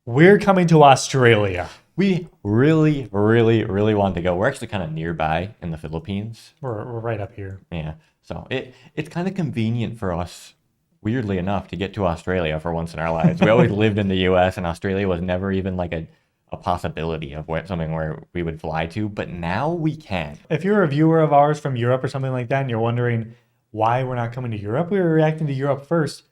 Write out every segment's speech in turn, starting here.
We're coming to Australia. We really, really, really want to go. We're actually kind of nearby in the Philippines. We're right up here. Yeah. So it's kind of convenient for us, weirdly enough, to get to Australia for once in our lives. We always lived in the US and Australia was never even like a possibility of something where we would fly to, but now we can. If you're a viewer of ours from Europe or something like that, and you're wondering why we're not coming to Europe, we were reacting to Europe first.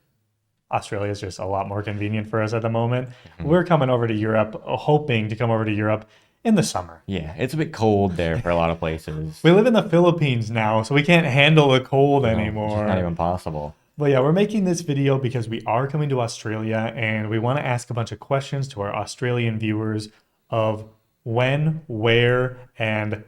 Australia is just a lot more convenient for us at the moment. We're coming over to Europe, hoping to come over to Europe in the summer. Yeah, it's a bit cold there for a lot of places. We live in the Philippines now, so we can't handle the cold No, it's just not anymore. even possible. But yeah, we're making this video because we are coming to Australia and we want to ask a bunch of questions to our Australian viewers of when, where, and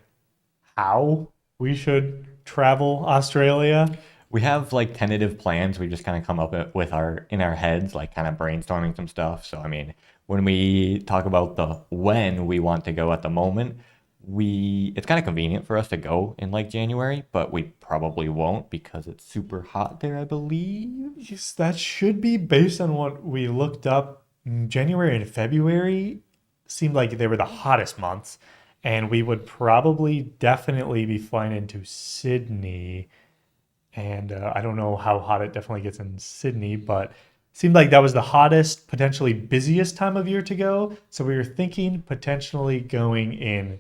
how we should travel Australia. We have like tentative plans. We just kind of come up with our in our heads, like kind of brainstorming some stuff. So I mean, when we talk about the when we want to go at the moment, we it's kind of convenient for us to go in like January, but we probably won't because it's super hot there, I believe. Yes, that should be based on what we looked up. January and February seemed like they were the hottest months, and we would probably definitely be flying into Sydney. And I don't know how hot it definitely gets in Sydney, but seemed like that was the hottest, potentially busiest time of year to go. So we were thinking potentially going in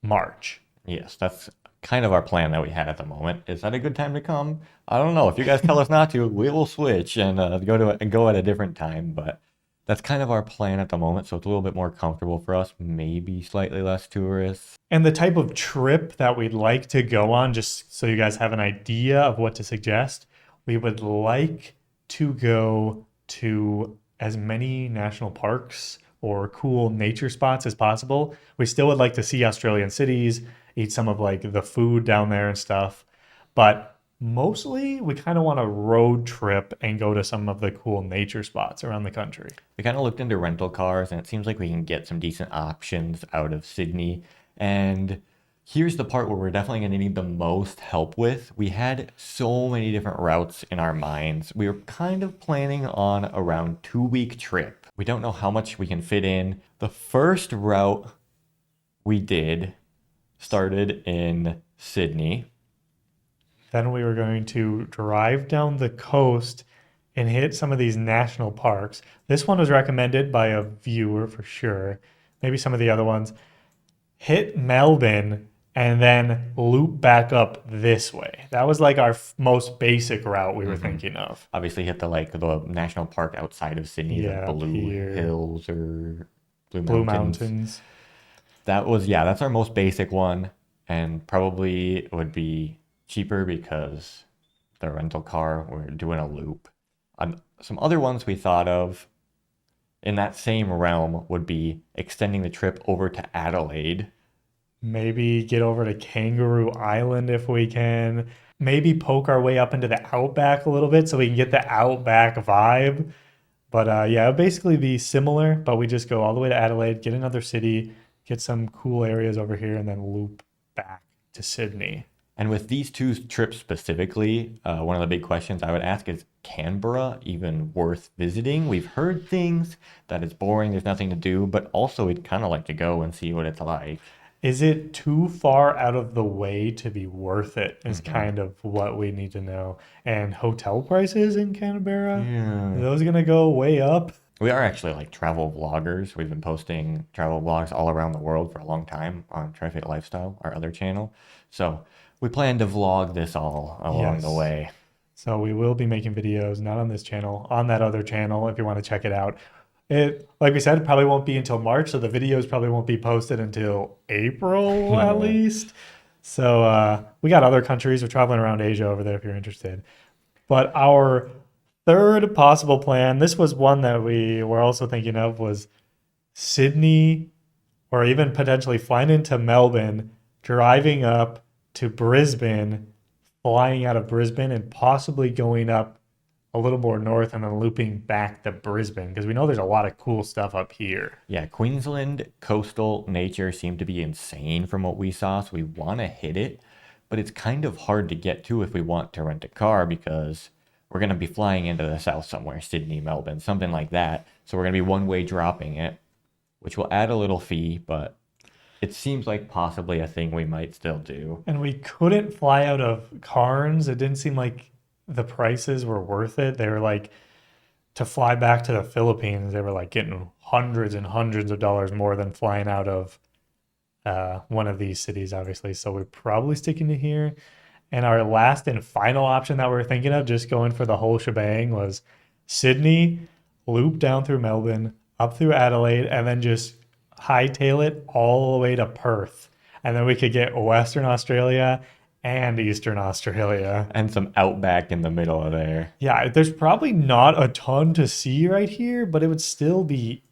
March. Yes, that's kind of our plan that we had at the moment. Is that a good time to come? I don't know. If you guys tell us not to, we will switch and go at a different time. But that's kind of our plan at the moment. So it's a little bit more comfortable for us. Maybe slightly less tourists. And the type of trip that we'd like to go on, just so you guys have an idea of what to suggest, we would like to go to as many national parks or cool nature spots as possible. We still would like to see Australian cities, eat some of like the food down there and stuff. But mostly we kind of want to road trip and go to some of the cool nature spots around the country. We kind of looked into rental cars and it seems like we can get some decent options out of Sydney. And here's the part where we're definitely going to need the most help with. We had so many different routes in our minds. We were kind of planning on around 2-week trip. We don't know how much we can fit in. The first route we did started in Sydney. Then we were going to drive down the coast and hit some of these national parks. This one was recommended by a viewer for sure. Maybe some of the other ones. Hit Melbourne and then loop back up this way. That was like our most basic route we were thinking of. Obviously hit the national park outside of Sydney, Yeah, the up Blue here. Hills or Blue Mountains. That's our most basic one and probably would be cheaper because the rental car, we're doing a loop. Some other ones we thought of in that same realm would be extending the trip over to Adelaide. Maybe get over to Kangaroo Island if we can. Maybe poke our way up into the outback a little bit so we can get the outback vibe. But yeah, it'll basically be similar, but we just go all the way to Adelaide, get another city, get some cool areas over here, and then loop back to Sydney. And with these two trips specifically, one of the big questions I would ask is Canberra even worth visiting? We've heard things that it's boring, there's nothing to do, but also we'd kind of like to go and see what it's like. Is it too far out of the way to be worth it? Is kind of what we need to know. And hotel prices in Canberra? Yeah. Are those going to go way up? We are actually like travel vloggers. We've been posting travel vlogs all around the world for a long time on TriFate Lifestyle, our other channel. So we plan to vlog this all along the Yes. way. So we will be making videos, not on this channel, on that other channel if you want to check it out. It, like we said, it probably won't be until March, so the videos probably won't be posted until April at least. So we got other countries. We're traveling around Asia over there if you're interested. But our third possible plan, this was one that we were also thinking of, was Sydney or even potentially flying into Melbourne, driving up to Brisbane, flying out of Brisbane, and possibly going up a little more north and then looping back to Brisbane because we know there's a lot of cool stuff up here. Yeah, Queensland coastal nature seemed to be insane from what we saw, so we want to hit it, but it's kind of hard to get to if we want to rent a car because we're going to be flying into the south somewhere, Sydney, Melbourne, something like that. So we're going to be one-way dropping it. which will add a little fee, but it seems like possibly a thing we might still do. And we couldn't fly out of Cairns. It didn't seem like the prices were worth it. They were like, to fly back to the Philippines, they were like getting hundreds and hundreds of dollars more than flying out of one of these cities, obviously. So we're probably sticking to here. And our last and final option that we are thinking of, just going for the whole shebang, was Sydney, loop down through Melbourne, up through Adelaide, and then just hightail it all the way to Perth. And then we could get Western Australia and Eastern Australia. And some outback in the middle of there. Yeah, there's probably not a ton to see right here, but it would still be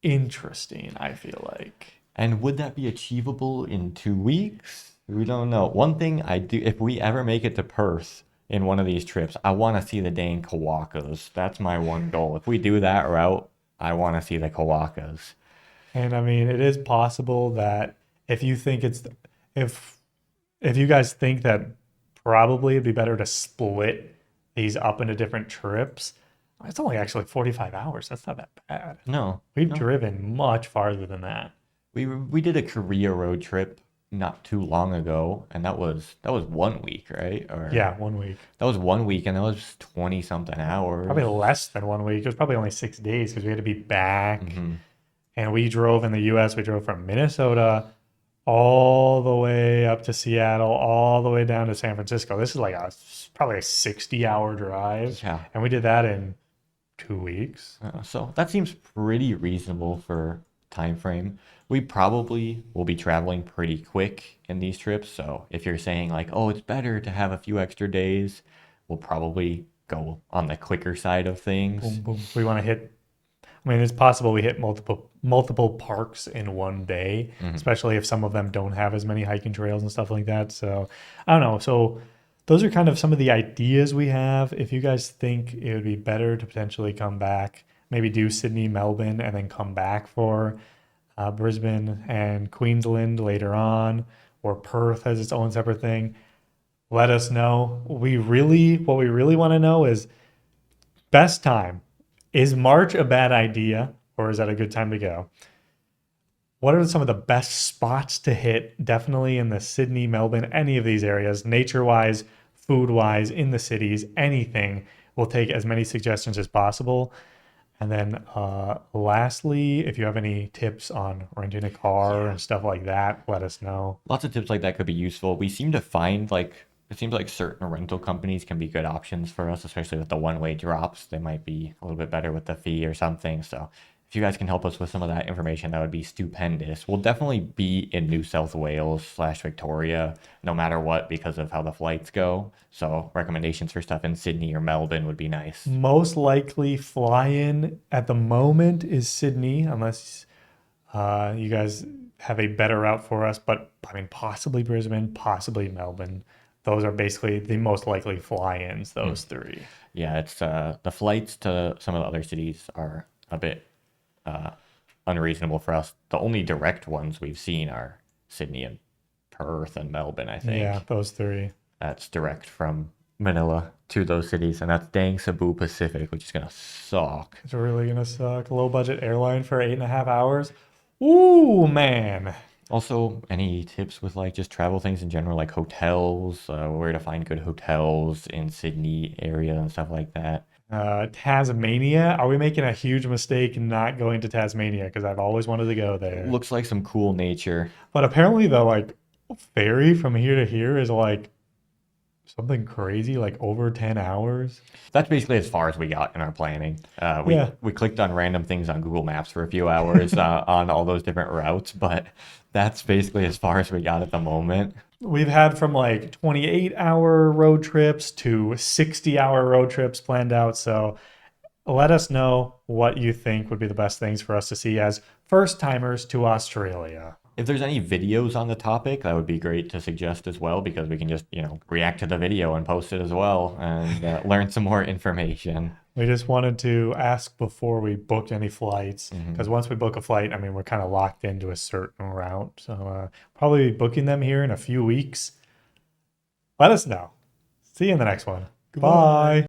interesting, I feel like. And would that be achievable in 2 weeks? We don't know. One thing I do, if we ever make it to Perth in one of these trips, I want to see the dang Kawakas. That's my one goal. If we do that route, I want to see the Kawakas. And I mean, it is possible that if you think if you guys think that probably it'd be better to split these up into different trips, it's only actually 45 hours. That's not that bad. No, We've driven much farther than that. we did a Korea road trip not too long ago, and that was 1 week, right? Or Yeah, 1 week. that was 1 week, and that was 20 something hours. Probably less than 1 week. It was probably only 6 days because we had to be back. Mm-hmm. And we drove in the US, we drove from Minnesota all the way up to Seattle, all the way down to San Francisco. This is like probably a 60-hour drive. Yeah. And we did that in 2 weeks. So that seems pretty reasonable for time frame. We probably will be traveling pretty quick in these trips. So if you're saying like, oh, it's better to have a few extra days, we'll probably go on the quicker side of things. Boom, boom. We want to hit, I mean, it's possible we hit multiple parks in one day, especially if some of them don't have as many hiking trails and stuff like that. So I don't know. So those are kind of some of the ideas we have. If you guys think it would be better to potentially come back, maybe do Sydney, Melbourne, and then come back for Brisbane and Queensland later on, or Perth as its own separate thing, let us know. What we really want to know is best time. Is March a bad idea, or is that a good time to go? What are some of the best spots to hit? Definitely in the Sydney, Melbourne, any of these areas, nature-wise, food-wise, in the cities, anything. We'll take as many suggestions as possible. And then lastly, if you have any tips on renting a car and stuff like that, let us know. Lots of tips like that could be useful. We seem to find it seems like certain rental companies can be good options for us, especially with the one-way drops. They might be a little bit better with the fee or something. So if you guys can help us with some of that information, that would be stupendous. We'll definitely be in New South Wales/Victoria no matter what because of how the flights go. So recommendations for stuff in Sydney or Melbourne would be nice. Most likely fly-in at the moment is Sydney, unless you guys have a better route for us. But I mean, possibly Brisbane, possibly Melbourne. Those are basically the most likely fly-ins, those three. Yeah, it's the flights to some of the other cities are a bit unreasonable for us. The only direct ones we've seen are Sydney and Perth and Melbourne, I think. Yeah, those three. That's direct from Manila to those cities, and that's dang Cebu Pacific, which is gonna suck. It's really gonna suck. Low budget airline for 8.5 hours. Ooh, man. Also, any tips with like just travel things in general, like hotels, where to find good hotels in Sydney area and stuff like that? Tasmania. Are we making a huge mistake not going to Tasmania? Because I've always wanted to go there. Looks like some cool nature. But apparently the like ferry from here to here is like something crazy, like over 10 hours. That's basically as far as we got in our planning. Yeah. We clicked on random things on Google Maps for a few hours on all those different routes, but that's basically as far as we got at the moment. We've had from like 28-hour road trips to 60-hour road trips planned out. So let us know what you think would be the best things for us to see as first timers to Australia. If there's any videos on the topic, that would be great to suggest as well, because we can just, react to the video and post it as well and learn some more information. We just wanted to ask before we booked any flights, because once we book a flight, I mean, we're kind of locked into a certain route. So probably booking them here in a few weeks. Let us know. See you in the next one. Goodbye. Bye.